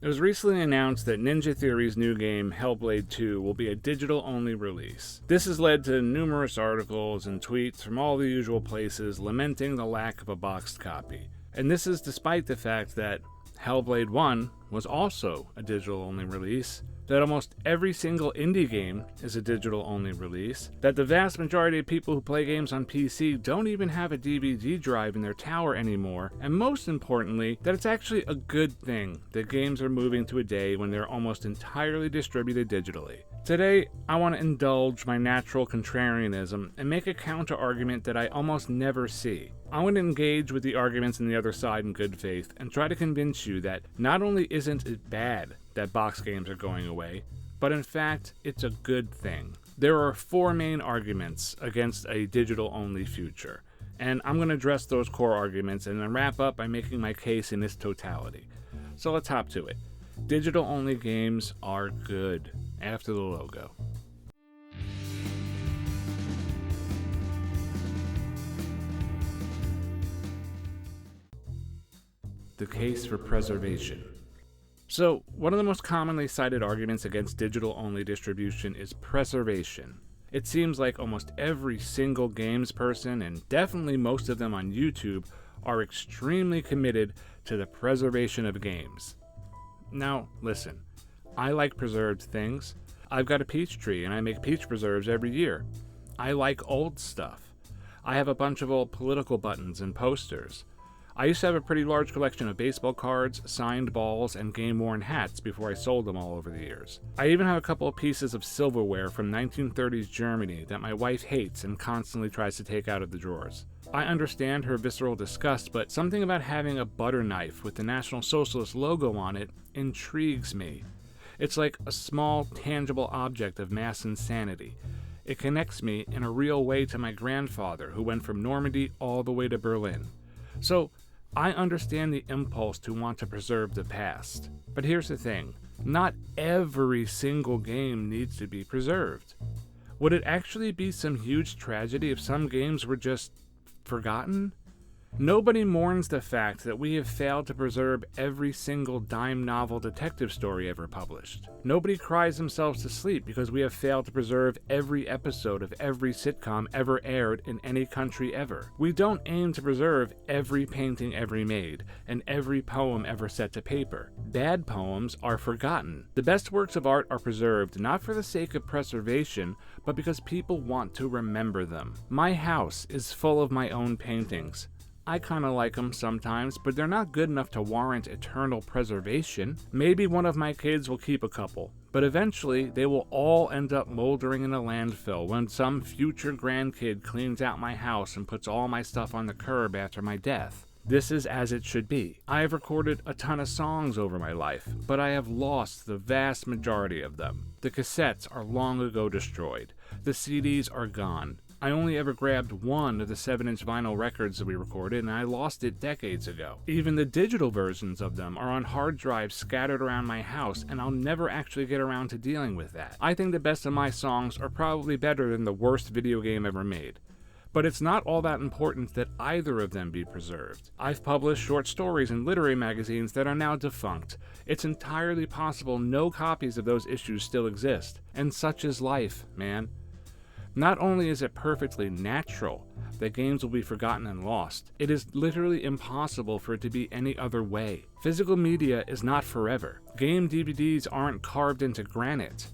It was recently announced that Ninja Theory's new game, Hellblade 2, will be a digital-only release. This has led to numerous articles and tweets from all the usual places lamenting the lack of a boxed copy. And this is despite the fact that Hellblade 1 was also a digital-only release, that almost every single indie game is a digital-only release, that the vast majority of people who play games on PC don't even have a DVD drive in their tower anymore, and most importantly, that it's actually a good thing that games are moving to a day when they're almost entirely distributed digitally. Today, I want to indulge my natural contrarianism and make a counter-argument that I almost never see. I want to engage with the arguments on the other side in good faith and try to convince you that not only isn't it bad that box games are going away, but in fact, it's a good thing. There are 4 main arguments against a digital-only future, and I'm going to address those core arguments and then wrap up by making my case in its totality. So let's hop to it. Digital-only games are good. After the logo. The case for preservation. So, one of the most commonly cited arguments against digital-only distribution is preservation. It seems like almost every single games person, and definitely most of them on YouTube, are extremely committed to the preservation of games. Now, listen. I like preserved things. I've got a peach tree and I make peach preserves every year. I like old stuff. I have a bunch of old political buttons and posters. I used to have a pretty large collection of baseball cards, signed balls, and game-worn hats before I sold them all over the years. I even have a couple of pieces of silverware from 1930s Germany that my wife hates and constantly tries to take out of the drawers. I understand her visceral disgust, but something about having a butter knife with the National Socialist logo on it intrigues me. It's like a small, tangible object of mass insanity. It connects me in a real way to my grandfather, who went from Normandy all the way to Berlin. So, I understand the impulse to want to preserve the past. But here's the thing. Not every single game needs to be preserved. Would it actually be some huge tragedy if some games were just forgotten? Nobody mourns the fact that we have failed to preserve every single dime novel detective story ever published. Nobody cries themselves to sleep because we have failed to preserve every episode of every sitcom ever aired in any country ever. We don't aim to preserve every painting ever made and every poem ever set to paper. Bad poems are forgotten. The best works of art are preserved not for the sake of preservation, but because people want to remember them. My house is full of my own paintings. I kinda like them sometimes, but they're not good enough to warrant eternal preservation. Maybe one of my kids will keep a couple, but eventually they will all end up moldering in a landfill when some future grandkid cleans out my house and puts all my stuff on the curb after my death. This is as it should be. I have recorded a ton of songs over my life, but I have lost the vast majority of them. The cassettes are long ago destroyed. The CDs are gone. I only ever grabbed one of the 7-inch vinyl records that we recorded, and I lost it decades ago. Even the digital versions of them are on hard drives scattered around my house, and I'll never actually get around to dealing with that. I think the best of my songs are probably better than the worst video game ever made. But it's not all that important that either of them be preserved. I've published short stories in literary magazines that are now defunct. It's entirely possible no copies of those issues still exist. And such is life, man. Not only is it perfectly natural that games will be forgotten and lost, it is literally impossible for it to be any other way. Physical media is not forever. Game DVDs aren't carved into granite.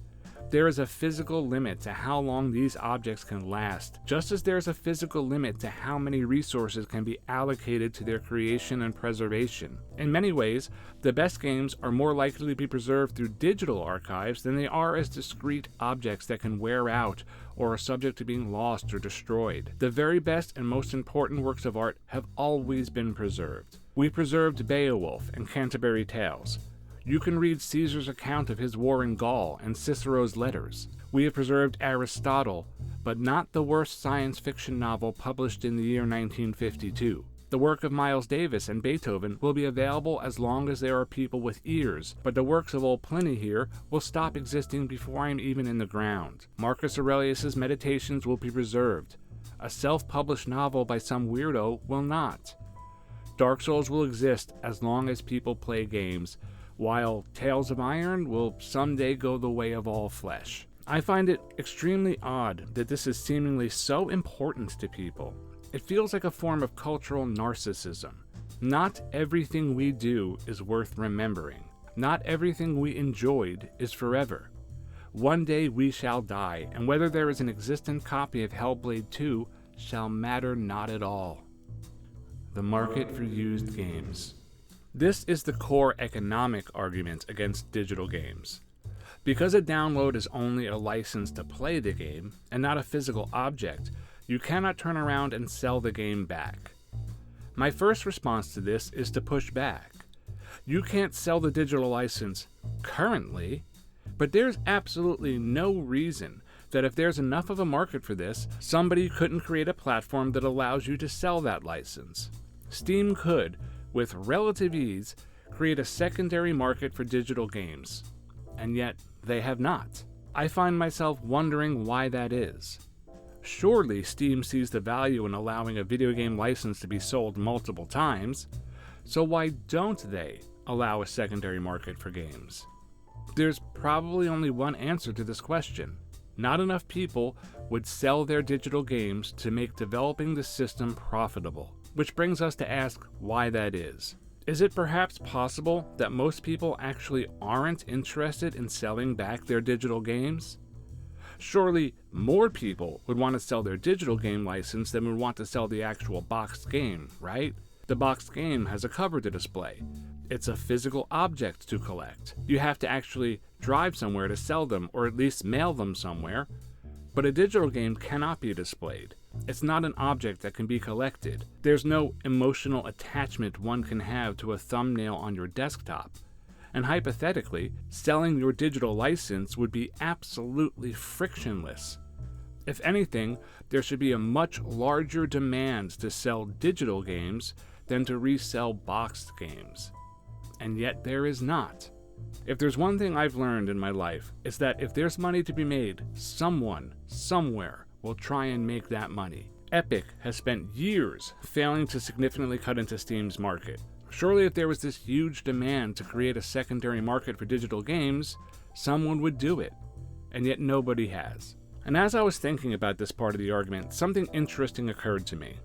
There is a physical limit to how long these objects can last, just as there is a physical limit to how many resources can be allocated to their creation and preservation. In many ways, the best games are more likely to be preserved through digital archives than they are as discrete objects that can wear out or are subject to being lost or destroyed. The very best and most important works of art have always been preserved. We preserved Beowulf and Canterbury Tales. You can read Caesar's account of his war in Gaul and Cicero's letters. We have preserved Aristotle, but not the worst science fiction novel published in the year 1952. The work of Miles Davis and Beethoven will be available as long as there are people with ears, but the works of old Pliny here will stop existing before I am even in the ground. Marcus Aurelius's Meditations will be preserved. A self-published novel by some weirdo will not. Dark Souls will exist as long as people play games. while Tales of Iron will someday go the way of all flesh. I find it extremely odd that this is seemingly so important to people. It feels like a form of cultural narcissism. Not everything we do is worth remembering. Not everything we enjoyed is forever. One day we shall die, and whether there is an existent copy of Hellblade 2 shall matter not at all. The market for used games. This is the core economic argument against digital games. Because a download is only a license to play the game, and not a physical object, you cannot turn around and sell the game back. My first response to this is to push back. You can't sell the digital license currently, but there's absolutely no reason that if there's enough of a market for this, somebody couldn't create a platform that allows you to sell that license. Steam could, with relative ease, create a secondary market for digital games, and yet they have not. I find myself wondering why that is. Surely Steam sees the value in allowing a video game license to be sold multiple times, so why don't they allow a secondary market for games? There's probably only one answer to this question. Not enough people would sell their digital games to make developing the system profitable, which brings us to ask why that is. Is it perhaps possible that most people actually aren't interested in selling back their digital games? Surely more people would want to sell their digital game license than would want to sell the actual boxed game, right? The boxed game has a cover to display. It's a physical object to collect. You have to actually drive somewhere to sell them, or at least mail them somewhere. But a digital game cannot be displayed. It's not an object that can be collected. There's no emotional attachment one can have to a thumbnail on your desktop. And hypothetically, selling your digital license would be absolutely frictionless. If anything, there should be a much larger demand to sell digital games than to resell boxed games. And yet there is not. If there's one thing I've learned in my life, it's that if there's money to be made, someone, somewhere, will try and make that money. Epic has spent years failing to significantly cut into Steam's market. Surely if there was this huge demand to create a secondary market for digital games, someone would do it. And yet nobody has. And as I was thinking about this part of the argument, something interesting occurred to me.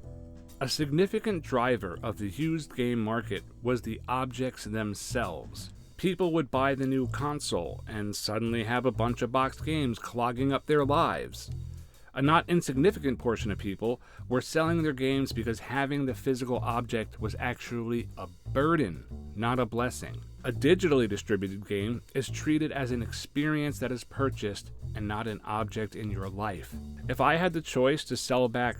A significant driver of the used game market was the objects themselves. People would buy the new console and suddenly have a bunch of boxed games clogging up their lives. A not insignificant portion of people were selling their games because having the physical object was actually a burden, not a blessing. A digitally distributed game is treated as an experience that is purchased and not an object in your life. If I had the choice to sell back,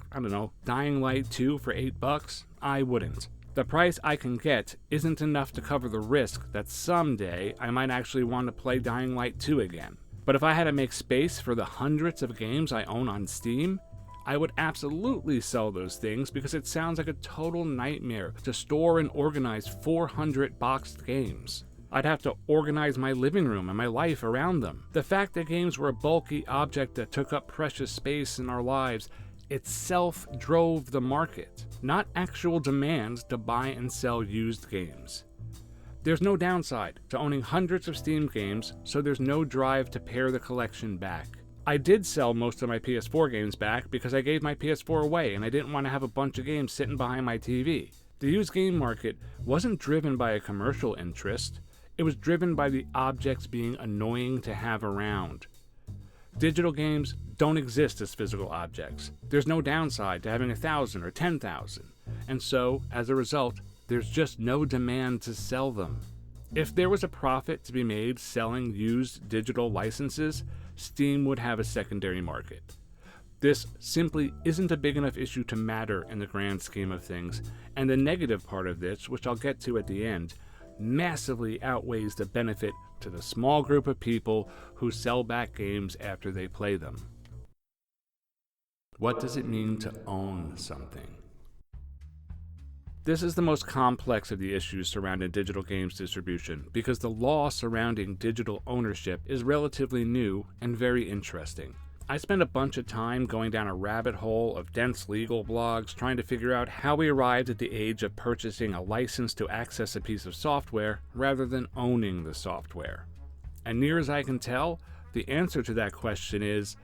Dying Light 2 for $8, I wouldn't. The price I can get isn't enough to cover the risk that someday I might actually want to play Dying Light 2 again. But if I had to make space for the hundreds of games I own on Steam, I would absolutely sell those things because it sounds like a total nightmare to store and organize 400 boxed games. I'd have to organize my living room and my life around them. The fact that games were a bulky object that took up precious space in our lives itself drove the market, not actual demand to buy and sell used games. There's no downside to owning hundreds of Steam games, so there's no drive to pare the collection back. I did sell most of my PS4 games back because I gave my PS4 away and I didn't want to have a bunch of games sitting behind my TV. The used game market wasn't driven by a commercial interest, it was driven by the objects being annoying to have around. Digital games don't exist as physical objects. There's no downside to having 1,000 or 10,000, and so, as a result, there's just no demand to sell them. If there was a profit to be made selling used digital licenses, Steam would have a secondary market. This simply isn't a big enough issue to matter in the grand scheme of things, and the negative part of this, which I'll get to at the end, massively outweighs the benefit to the small group of people who sell back games after they play them. What does it mean to own something? This is the most complex of the issues surrounding digital games distribution because the law surrounding digital ownership is relatively new and very interesting. I spent a bunch of time going down a rabbit hole of dense legal blogs trying to figure out how we arrived at the age of purchasing a license to access a piece of software rather than owning the software. And near as I can tell, the answer to that question is,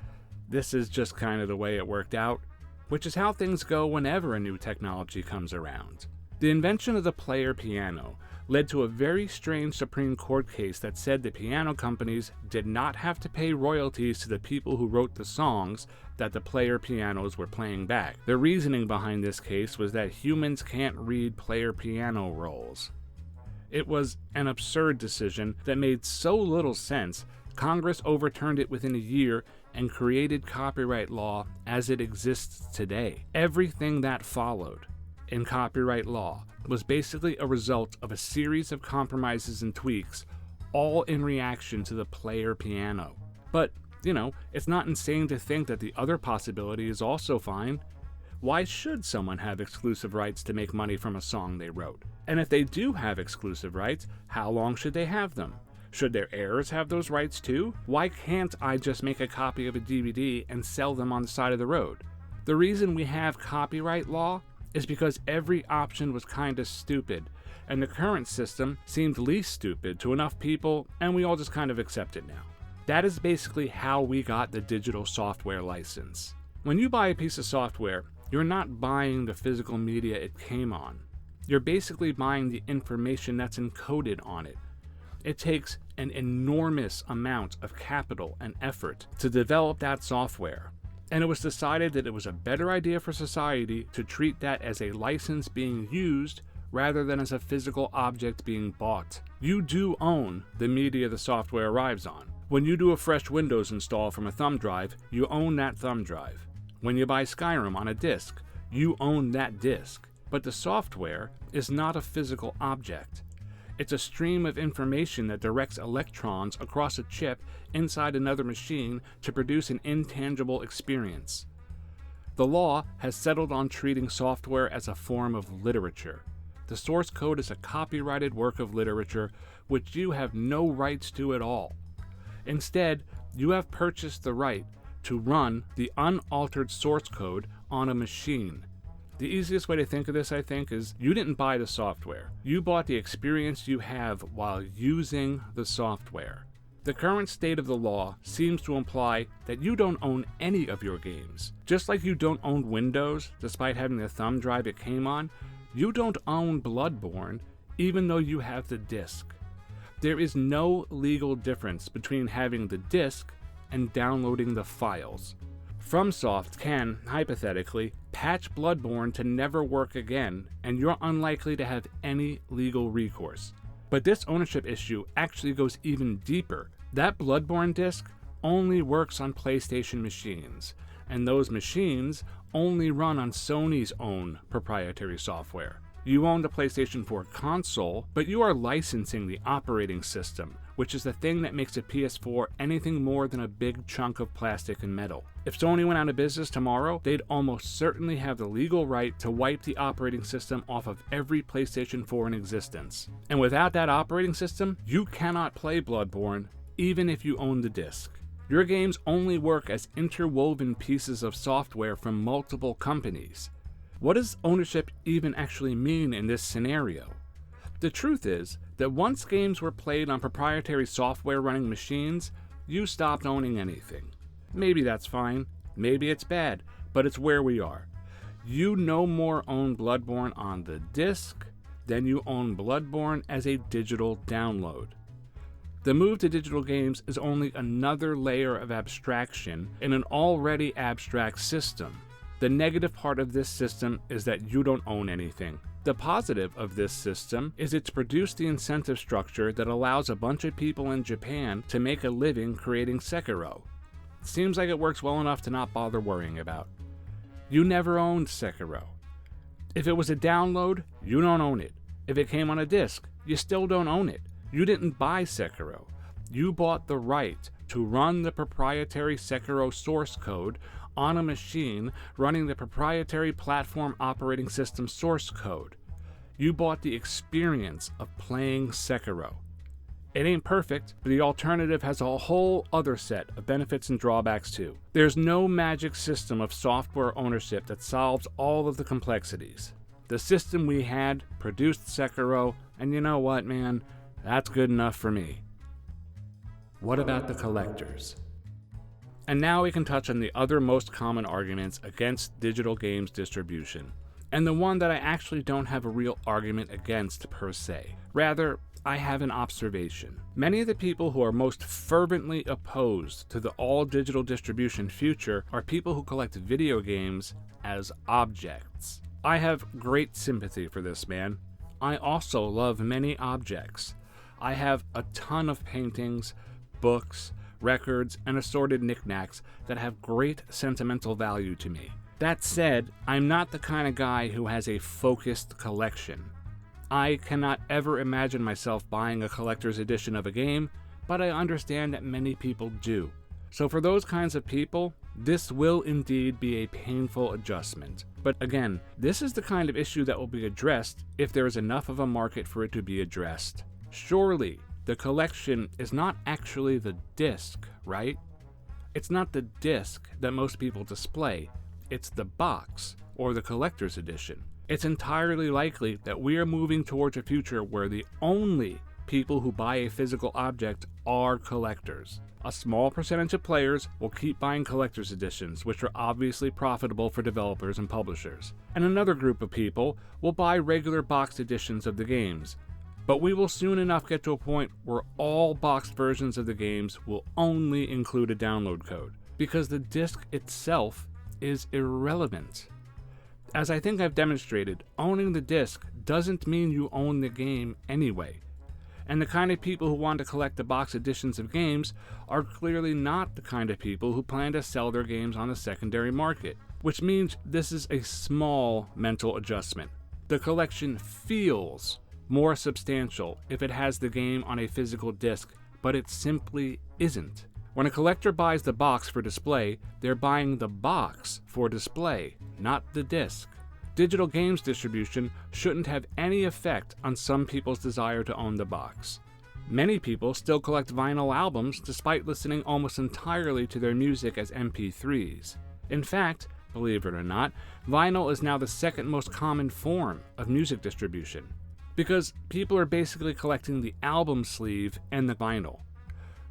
this is just kind of the way it worked out, which is how things go whenever a new technology comes around. The invention of the player piano led to a very strange Supreme Court case that said the piano companies did not have to pay royalties to the people who wrote the songs that the player pianos were playing back. The reasoning behind this case was that humans can't read player piano rolls. It was an absurd decision that made so little sense, Congress overturned it within a year and created copyright law as it exists today. Everything that followed in copyright law was basically a result of a series of compromises and tweaks, all in reaction to the player piano. But, it's not insane to think that the other possibility is also fine. Why should someone have exclusive rights to make money from a song they wrote? And if they do have exclusive rights, how long should they have them? Should their heirs have those rights too? Why can't I just make a copy of a DVD and sell them on the side of the road? The reason we have copyright law is because every option was kinda stupid, and the current system seemed least stupid to enough people, and we all just kind of accept it now. That is basically how we got the digital software license. When you buy a piece of software, you're not buying the physical media it came on. You're basically buying the information that's encoded on it. It takes an enormous amount of capital and effort to develop that software. And it was decided that it was a better idea for society to treat that as a license being used rather than as a physical object being bought. You do own the media the software arrives on. When you do a fresh Windows install from a thumb drive, you own that thumb drive. When you buy Skyrim on a disk, you own that disk. But the software is not a physical object. It's a stream of information that directs electrons across a chip inside another machine to produce an intangible experience. The law has settled on treating software as a form of literature. The source code is a copyrighted work of literature which you have no rights to at all. Instead, you have purchased the right to run the unaltered source code on a machine. The easiest way to think of this, I think, is you didn't buy the software. You bought the experience you have while using the software. The current state of the law seems to imply that you don't own any of your games. Just like you don't own Windows, despite having the thumb drive it came on, you don't own Bloodborne, even though you have the disc. There is no legal difference between having the disc and downloading the files. FromSoft can, hypothetically, patch Bloodborne to never work again, and you're unlikely to have any legal recourse. But this ownership issue actually goes even deeper. That Bloodborne disc only works on PlayStation machines, and those machines only run on Sony's own proprietary software. You own the PlayStation 4 console, but you are licensing the operating system, which is the thing that makes a PS4 anything more than a big chunk of plastic and metal. If Sony went out of business tomorrow, they'd almost certainly have the legal right to wipe the operating system off of every PlayStation 4 in existence. And without that operating system, you cannot play Bloodborne, even if you own the disc. Your games only work as interwoven pieces of software from multiple companies. What does ownership even actually mean in this scenario? The truth is that once games were played on proprietary software running machines, you stopped owning anything. Maybe that's fine, maybe it's bad, but it's where we are. You no more own Bloodborne on the disc than you own Bloodborne as a digital download. The move to digital games is only another layer of abstraction in an already abstract system. The negative part of this system is that you don't own anything. The positive of this system is it's produced the incentive structure that allows a bunch of people in Japan to make a living creating Sekiro. Seems like it works well enough to not bother worrying about. You never owned Sekiro. If it was a download, you don't own it. If it came on a disc, you still don't own it. You didn't buy Sekiro. You bought the right to run the proprietary Sekiro source code on a machine running the proprietary platform operating system source code. You bought the experience of playing Sekiro. It ain't perfect, but the alternative has a whole other set of benefits and drawbacks too. There's no magic system of software ownership that solves all of the complexities. The system we had produced Sekiro, and you know what, man? That's good enough for me. What about the collectors? And now we can touch on the other most common arguments against digital games distribution, and the one that I actually don't have a real argument against per se. Rather, I have an observation. Many of the people who are most fervently opposed to the all-digital distribution future are people who collect video games as objects. I have great sympathy for this, man. I also love many objects. I have a ton of paintings, books, records, and assorted knickknacks that have great sentimental value to me. That said, I'm not the kind of guy who has a focused collection. I cannot ever imagine myself buying a collector's edition of a game, but I understand that many people do. So for those kinds of people, this will indeed be a painful adjustment. But again, this is the kind of issue that will be addressed if there is enough of a market for it to be addressed. Surely, the collection is not actually the disc, right? It's not the disc that most people display, it's the box, or the collector's edition. It's entirely likely that we are moving towards a future where the only people who buy a physical object are collectors. A small percentage of players will keep buying collector's editions, which are obviously profitable for developers and publishers. And another group of people will buy regular boxed editions of the games. But we will soon enough get to a point where all boxed versions of the games will only include a download code, because the disc itself is irrelevant. As I think I've demonstrated, owning the disc doesn't mean you own the game anyway. And the kind of people who want to collect the box editions of games are clearly not the kind of people who plan to sell their games on the secondary market, which means this is a small mental adjustment. The collection feels more substantial if it has the game on a physical disc, but it simply isn't. When a collector buys the box for display, they're buying the box for display, not the disc. Digital games distribution shouldn't have any effect on some people's desire to own the box. Many people still collect vinyl albums despite listening almost entirely to their music as MP3s. In fact, believe it or not, vinyl is now the second most common form of music distribution, because people are basically collecting the album sleeve and the vinyl.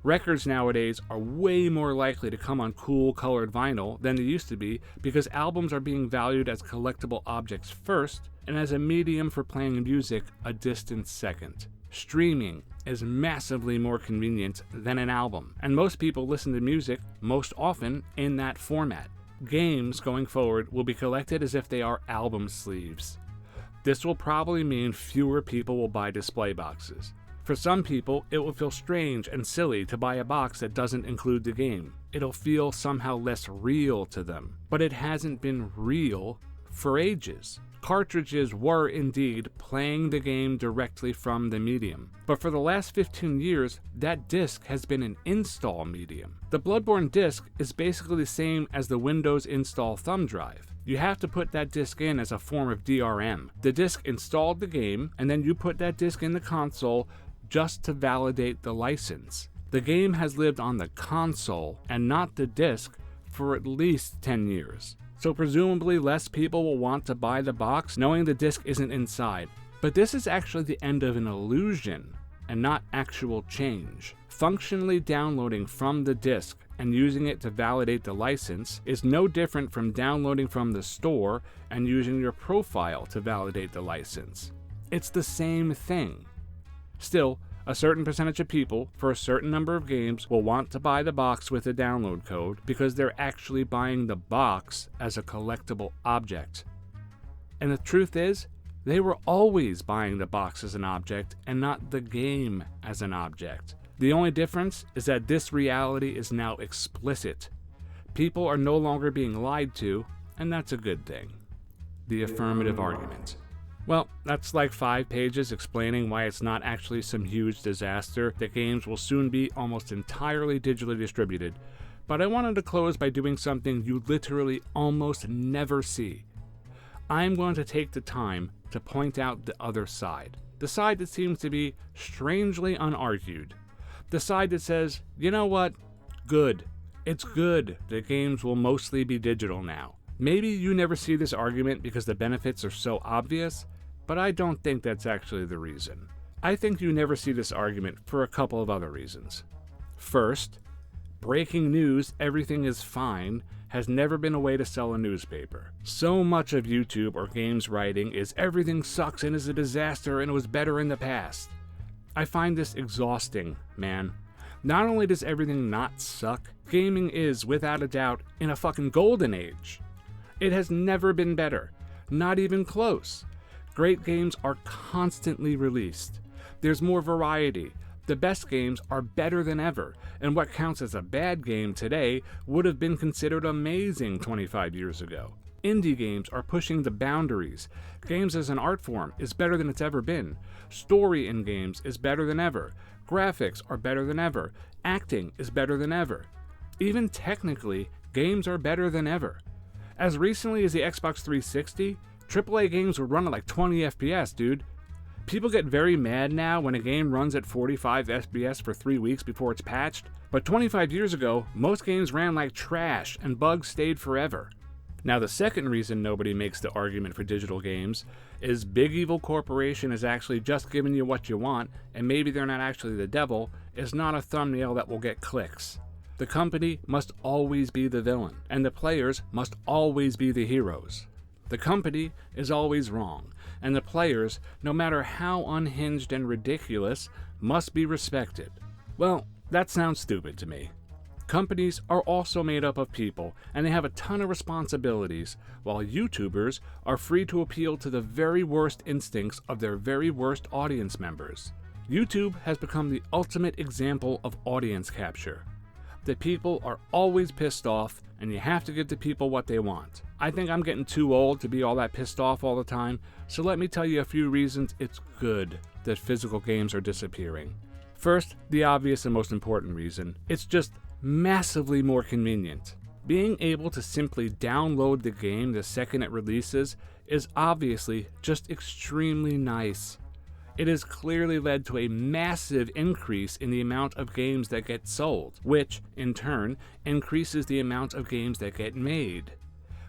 Records nowadays are way more likely to come on cool colored vinyl than they used to be, because albums are being valued as collectible objects first, and as a medium for playing music a distant second. Streaming is massively more convenient than an album, and most people listen to music most often in that format. Games going forward will be collected as if they are album sleeves. This will probably mean fewer people will buy display boxes. For some people, it will feel strange and silly to buy a box that doesn't include the game. It'll feel somehow less real to them. But it hasn't been real for ages. Cartridges were indeed playing the game directly from the medium. But for the last 15 years, that disc has been an install medium. The Bloodborne disc is basically the same as the Windows install thumb drive. You have to put that disc in as a form of DRM. The disc installed the game, and then you put that disc in the console just to validate the license. The game has lived on the console and not the disc for at least 10 years. So presumably less people will want to buy the box knowing the disc isn't inside. But this is actually the end of an illusion and not actual change. Functionally downloading from the disc and using it to validate the license is no different from downloading from the store and using your profile to validate the license. It's the same thing. Still, a certain percentage of people, for a certain number of games, will want to buy the box with a download code because they're actually buying the box as a collectible object. And the truth is, they were always buying the box as an object and not the game as an object. The only difference is that this reality is now explicit. People are no longer being lied to, and that's a good thing. The affirmative argument. Well, that's like 5 pages explaining why it's not actually some huge disaster that games will soon be almost entirely digitally distributed. But I wanted to close by doing something you literally almost never see. I'm going to take the time to point out the other side. the side that seems to be strangely unargued. The side that says, you know what? Good. It's good that games will mostly be digital now. Maybe you never see this argument because the benefits are so obvious, but I don't think that's actually the reason. I think you never see this argument for a couple of other reasons. First, breaking news, everything is fine, has never been a way to sell a newspaper. So much of YouTube or games writing is everything sucks and is a disaster and it was better in the past. I find this exhausting, man. Not only does everything not suck, gaming is, without a doubt, in a fucking golden age. It has never been better. Not even close. Great games are constantly released. There's more variety. The best games are better than ever, and what counts as a bad game today would have been considered amazing 25 years ago. Indie games are pushing the boundaries. Games as an art form is better than it's ever been. Story in games is better than ever. Graphics are better than ever. Acting is better than ever. Even technically, games are better than ever. As recently as the Xbox 360, AAA games were running like 20 FPS, dude. People get very mad now when a game runs at 45 FPS for 3 weeks before it's patched, but 25 years ago, most games ran like trash and bugs stayed forever. Now, the second reason nobody makes the argument for digital games is big evil corporation is actually just giving you what you want, and maybe they're not actually the devil, is not a thumbnail that will get clicks. The company must always be the villain, and the players must always be the heroes. The company is always wrong, and the players, no matter how unhinged and ridiculous, must be respected. Well, that sounds stupid to me. Companies are also made up of people, and they have a ton of responsibilities, while YouTubers are free to appeal to the very worst instincts of their very worst audience members. YouTube has become the ultimate example of audience capture. The people are always pissed off, and you have to give the people what they want. I think I'm getting too old to be all that pissed off all the time, so let me tell you a few reasons it's good that physical games are disappearing. First, the obvious and most important reason, it's just massively more convenient. Being able to simply download the game the second it releases is obviously just extremely nice. It has clearly led to a massive increase in the amount of games that get sold, which, in turn, increases the amount of games that get made.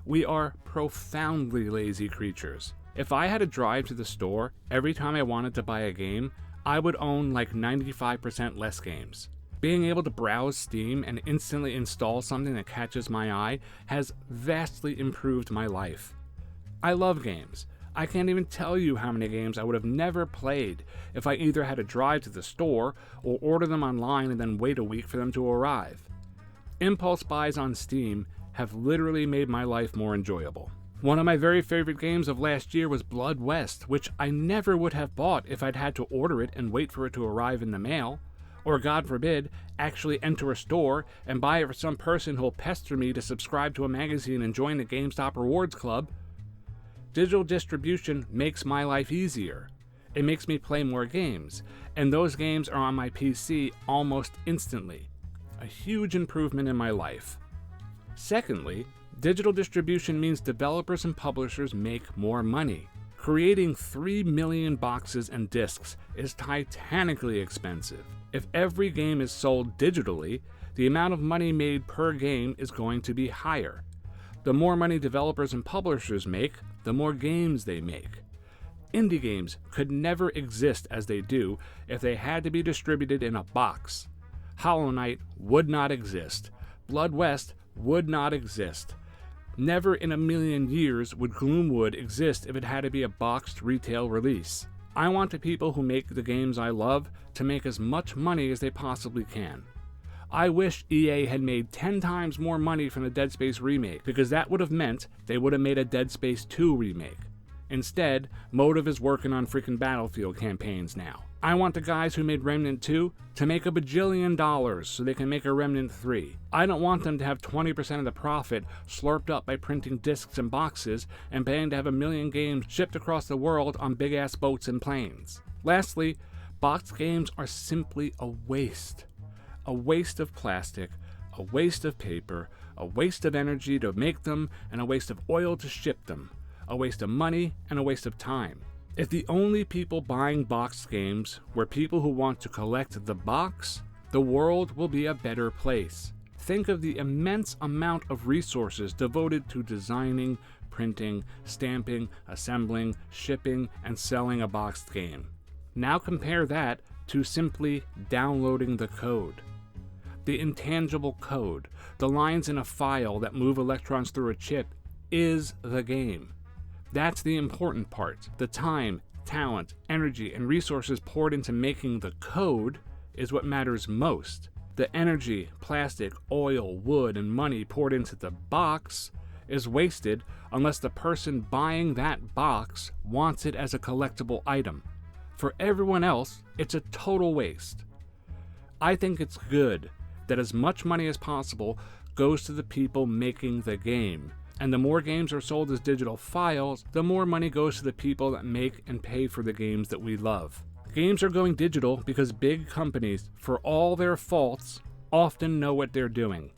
We are profoundly lazy creatures. If I had to drive to the store every time I wanted to buy a game, I would own like 95% less games. Being able to browse Steam and instantly install something that catches my eye has vastly improved my life. I love games. I can't even tell you how many games I would have never played if I either had to drive to the store or order them online and then wait a week for them to arrive. Impulse buys on Steam have literally made my life more enjoyable. One of my very favorite games of last year was Blood West, which I never would have bought if I'd had to order it and wait for it to arrive in the mail, or God forbid, actually enter a store and buy it for some person who'll pester me to subscribe to a magazine and join the GameStop Rewards Club. Digital distribution makes my life easier. It makes me play more games, and those games are on my PC almost instantly. A huge improvement in my life. Secondly, digital distribution means developers and publishers make more money. Creating 3 million boxes and discs is titanically expensive. If every game is sold digitally, the amount of money made per game is going to be higher. The more money developers and publishers make, the more games they make. Indie games could never exist as they do if they had to be distributed in a box. Hollow Knight would not exist. Blood West would not exist. Never in a million years would Gloomwood exist if it had to be a boxed retail release. I want the people who make the games I love to make as much money as they possibly can. I wish EA had made 10 times more money from the Dead Space remake, because that would have meant they would have made a Dead Space 2 remake. Instead, Motive is working on freaking Battlefield campaigns now. I want the guys who made Remnant 2 to make $1 bajillion so they can make a Remnant 3. I don't want them to have 20% of the profit slurped up by printing discs and boxes and paying to have 1 million games shipped across the world on big-ass boats and planes. Lastly, boxed games are simply a waste. A waste of plastic, a waste of paper, a waste of energy to make them, and a waste of oil to ship them. A waste of money and a waste of time. If the only people buying boxed games were people who want to collect the box, the world will be a better place. Think of the immense amount of resources devoted to designing, printing, stamping, assembling, shipping, and selling a boxed game. Now compare that to simply downloading the code. The intangible code, the lines in a file that move electrons through a chip, is the game. That's the important part. The time, talent, energy, and resources poured into making the code is what matters most. The energy, plastic, oil, wood, and money poured into the box is wasted unless the person buying that box wants it as a collectible item. For everyone else, it's a total waste. I think it's good that as much money as possible goes to the people making the game. And the more games are sold as digital files, the more money goes to the people that make and pay for the games that we love. Games are going digital because big companies, for all their faults, often know what they're doing.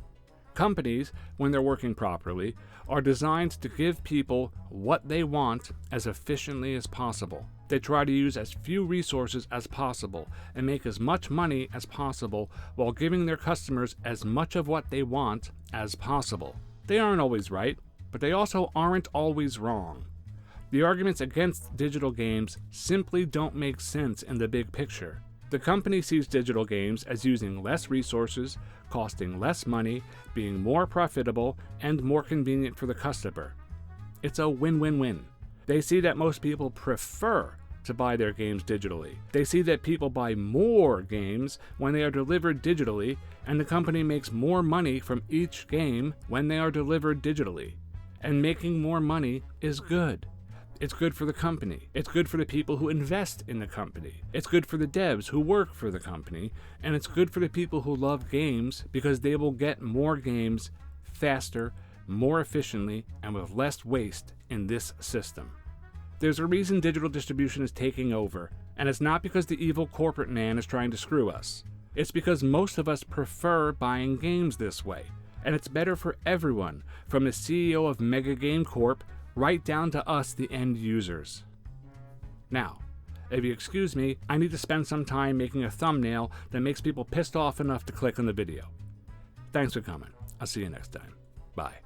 Companies, when they're working properly, are designed to give people what they want as efficiently as possible. They try to use as few resources as possible and make as much money as possible while giving their customers as much of what they want as possible. They aren't always right, but they also aren't always wrong. The arguments against digital games simply don't make sense in the big picture. The company sees digital games as using less resources, costing less money, being more profitable, and more convenient for the customer. It's a win-win-win. They see that most people prefer to buy their games digitally. They see that people buy more games when they are delivered digitally, and the company makes more money from each game when they are delivered digitally. And making more money is good. It's good for the company. It's good for the people who invest in the company. It's good for the devs who work for the company. And it's good for the people who love games because they will get more games faster, more efficiently, and with less waste in this system. There's a reason digital distribution is taking over, and it's not because the evil corporate man is trying to screw us. It's because most of us prefer buying games this way, and it's better for everyone, from the CEO of Mega Game Corp right down to us, the end users. Now, if you excuse me, I need to spend some time making a thumbnail that makes people pissed off enough to click on the video. Thanks for coming. I'll see you next time. Bye.